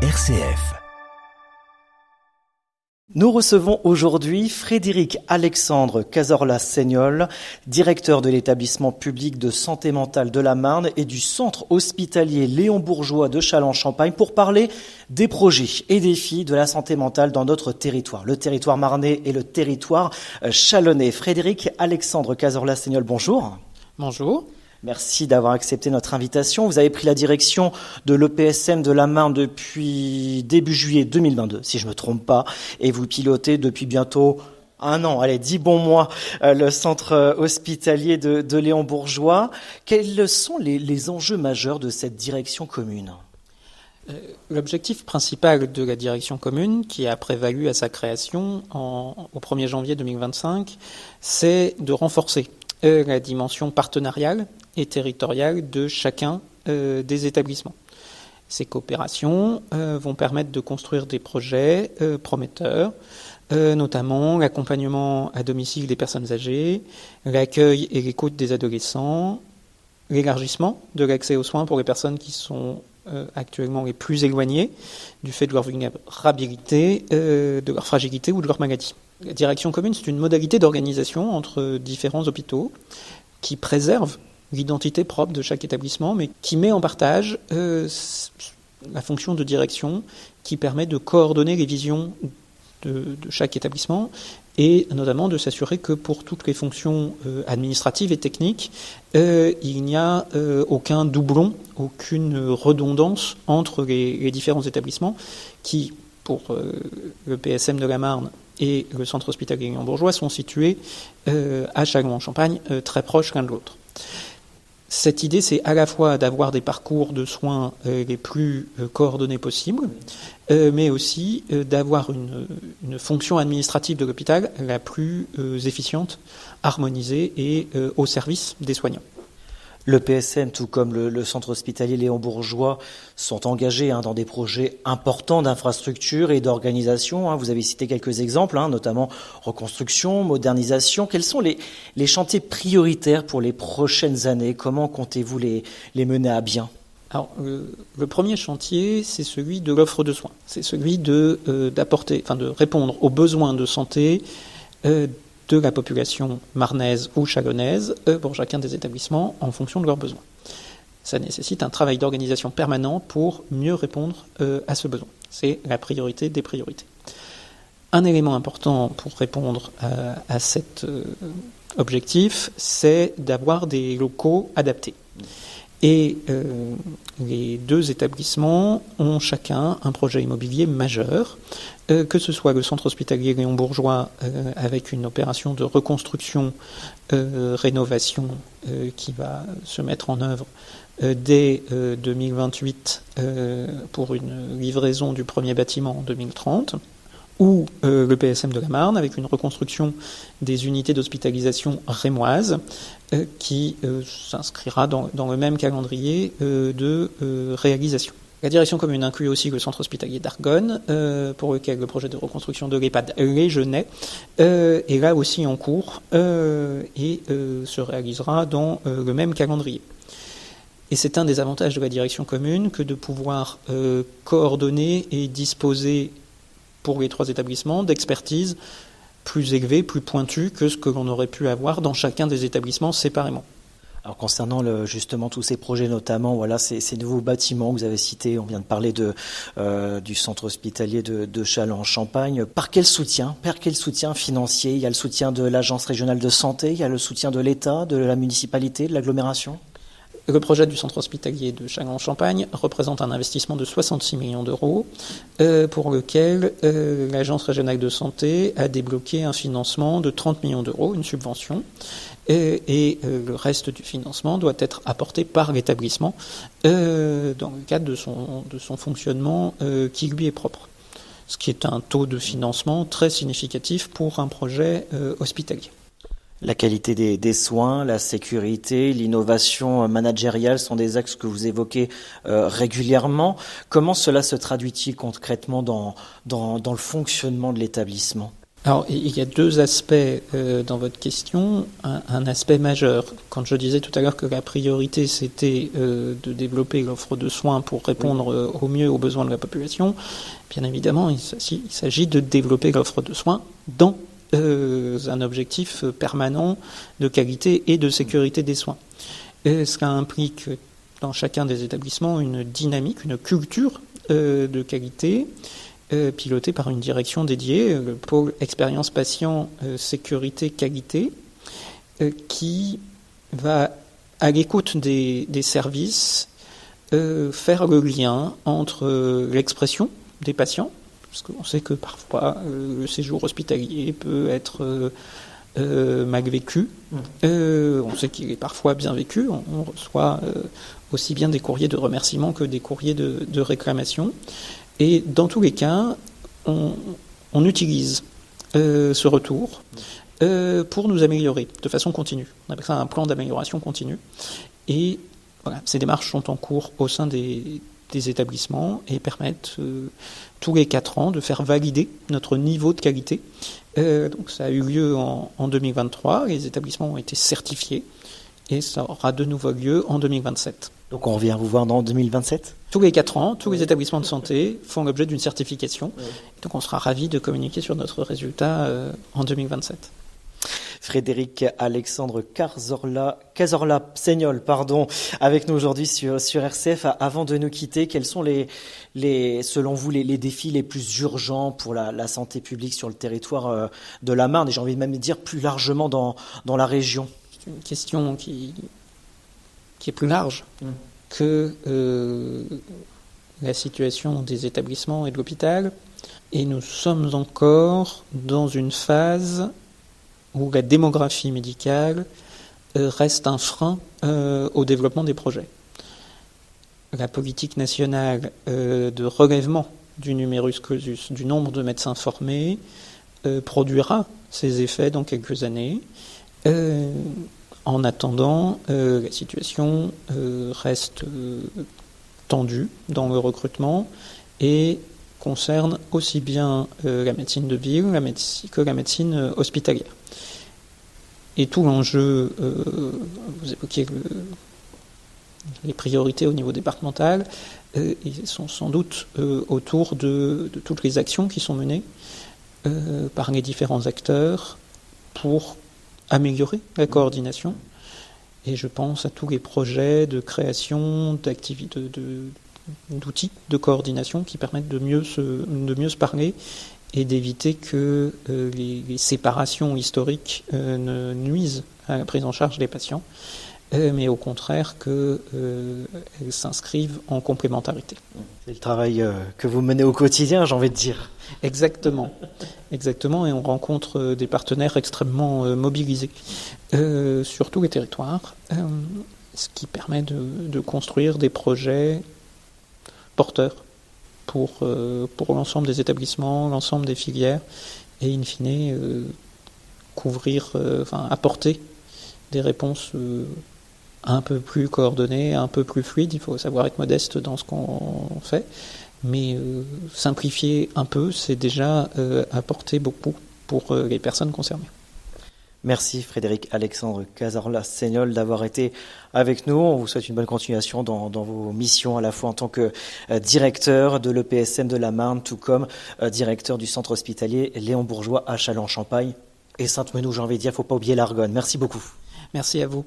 RCF. Nous recevons aujourd'hui Frédéric Alexandre Cazorla-Seignol, directeur de l'établissement public de santé mentale de la Marne et du centre hospitalier Léon Bourgeois de Châlons-en-Champagne pour parler des projets et défis de la santé mentale dans notre territoire, le territoire marnais et le territoire chalonnais. Frédéric Alexandre Cazorla-Seignol, bonjour. Bonjour. Merci d'avoir accepté notre invitation. Vous avez pris la direction de l'EPSM de la Marne depuis début juillet 2022, si je ne me trompe pas, et vous pilotez depuis bientôt 1 an, 10 bons mois, le centre hospitalier de Léon Bourgeois. Quels sont les enjeux majeurs de cette direction commune ? L'objectif principal de la direction commune, qui a prévalu à sa création au 1er janvier 2025, c'est de renforcer la dimension partenariale et territoriale de chacun des établissements. Ces coopérations vont permettre de construire des projets prometteurs, notamment l'accompagnement à domicile des personnes âgées, l'accueil et l'écoute des adolescents, l'élargissement de l'accès aux soins pour les personnes qui sont actuellement les plus éloignées du fait de leur vulnérabilité, de leur fragilité ou de leur maladie. La direction commune, c'est une modalité d'organisation entre différents hôpitaux qui préserve l'identité propre de chaque établissement, mais qui met en partage la fonction de direction qui permet de coordonner les visions de chaque établissement et notamment de s'assurer que pour toutes les fonctions administratives et techniques, il n'y a aucun doublon, aucune redondance entre les différents établissements qui, pour le PSM de la Marne et le centre hospitalier Léon Bourgeois, sont situés à Châlons-en-Champagne, très proches l'un de l'autre. Cette idée, c'est à la fois d'avoir des parcours de soins les plus coordonnés possibles, mais aussi d'avoir une fonction administrative de l'hôpital la plus efficiente, harmonisée et au service des soignants. Le PSM, tout comme le centre hospitalier Léon Bourgeois, sont engagés dans des projets importants d'infrastructure et d'organisation. Vous avez cité quelques exemples, notamment reconstruction, modernisation. Quels sont les chantiers prioritaires pour les prochaines années ? Comment comptez-vous les mener à bien ? Alors, le premier chantier, c'est celui de l'offre de soins. C'est celui de répondre aux besoins de santé de la population marnaise ou chalonnaise pour chacun des établissements en fonction de leurs besoins. Ça nécessite un travail d'organisation permanent pour mieux répondre à ce besoin. C'est la priorité des priorités. Un élément important pour répondre à cet objectif, c'est d'avoir des locaux adaptés. Et les deux établissements ont chacun un projet immobilier majeur, que ce soit le centre hospitalier Léon Bourgeois avec une opération de reconstruction, rénovation qui va se mettre en œuvre dès 2028 pour une livraison du premier bâtiment en 2030, ou le PSM de la Marne avec une reconstruction des unités d'hospitalisation rémoises qui s'inscrira dans le même calendrier de réalisation. La direction commune inclut aussi le centre hospitalier d'Argonne, pour lequel le projet de reconstruction de l'EHPAD Les Genêts est là aussi en cours et se réalisera dans le même calendrier. Et c'est un des avantages de la direction commune que de pouvoir coordonner et disposer pour les 3 établissements d'expertise plus élevée, plus pointue que ce que l'on aurait pu avoir dans chacun des établissements séparément. Alors concernant justement tous ces projets, notamment ces nouveaux bâtiments que vous avez cités, on vient de parler du centre hospitalier de Châlons-en-Champagne. Par quel soutien financier ? Il y a le soutien de l'Agence régionale de santé, il y a le soutien de l'État, de la municipalité, de l'agglomération ? Le projet du centre hospitalier de Châlons-en-Champagne représente un investissement de 66 millions d'euros pour lequel l'Agence régionale de santé a débloqué un financement de 30 millions d'euros, une subvention, et le reste du financement doit être apporté par l'établissement dans le cadre de son fonctionnement qui lui est propre, ce qui est un taux de financement très significatif pour un projet hospitalier. La qualité des soins, la sécurité, l'innovation managériale sont des axes que vous évoquez régulièrement. Comment cela se traduit-il concrètement dans le fonctionnement de l'établissement ? Alors, il y a deux aspects dans votre question. Un aspect majeur. Quand je disais tout à l'heure que la priorité, c'était de développer l'offre de soins pour répondre au mieux aux besoins de la population, bien évidemment, il s'agit de développer l'offre de soins dans un objectif permanent de qualité et de sécurité des soins. Cela implique dans chacun des établissements une dynamique, une culture de qualité, piloté par une direction dédiée, le pôle expérience patient, sécurité, qualité, qui va, à l'écoute des services, faire le lien entre l'expression des patients, parce qu'on sait que parfois le séjour hospitalier peut être mal vécu, on sait qu'il est parfois bien vécu, on reçoit aussi bien des courriers de remerciement que des courriers de réclamation. Et dans tous les cas, on utilise ce retour pour nous améliorer de façon continue. On appelle ça un plan d'amélioration continue. Et voilà, ces démarches sont en cours au sein des établissements et permettent tous les 4 ans de faire valider notre niveau de qualité. Donc ça a eu lieu en 2023, les établissements ont été certifiés et ça aura de nouveau lieu en 2027. Donc on revient vous voir dans 2027 ? Tous les 4 ans, tous les établissements de santé font l'objet d'une certification. Donc on sera ravis de communiquer sur notre résultat en 2027. Frédéric Alexandre Cazorla-Seignol, avec nous aujourd'hui sur RCF. Avant de nous quitter, quels sont selon vous les défis les plus urgents pour la santé publique sur le territoire de la Marne, et j'ai envie de même dire plus largement dans la région ? C'est une question qui est plus large que la situation des établissements et de l'hôpital. Et nous sommes encore dans une phase où la démographie médicale reste un frein au développement des projets. La politique nationale de relèvement du numerus clausus, du nombre de médecins formés, produira ses effets dans quelques années. En attendant, la situation reste tendue dans le recrutement et concerne aussi bien la médecine de ville que la médecine hospitalière. Et tout l'enjeu, vous évoquiez les priorités au niveau départemental, ils sont sans doute autour de toutes les actions qui sont menées par les différents acteurs pour améliorer la coordination. Et je pense à tous les projets de création d'outils de coordination qui permettent de mieux se parler et d'éviter que les séparations historiques ne nuisent à la prise en charge des patients, mais au contraire qu'elles s'inscrivent en complémentarité. C'est le travail que vous menez au quotidien, j'ai envie de dire. Exactement, et on rencontre des partenaires extrêmement mobilisés sur tous les territoires, ce qui permet de construire des projets porteurs pour l'ensemble des établissements, l'ensemble des filières, et in fine apporter des réponses un peu plus coordonnées, un peu plus fluides. Il faut savoir être modeste dans ce qu'on fait, mais simplifier un peu, c'est déjà apporter beaucoup pour les personnes concernées. Merci Frédéric Alexandre Cazorla-Seignol d'avoir été avec nous. On vous souhaite une bonne continuation dans vos missions, à la fois en tant que directeur de l'EPSM de la Marne, tout comme directeur du centre hospitalier Léon Bourgeois à Châlons-en-Champagne et Sainte-Menou. J'ai envie de dire, il ne faut pas oublier l'Argonne. Merci beaucoup. Merci à vous.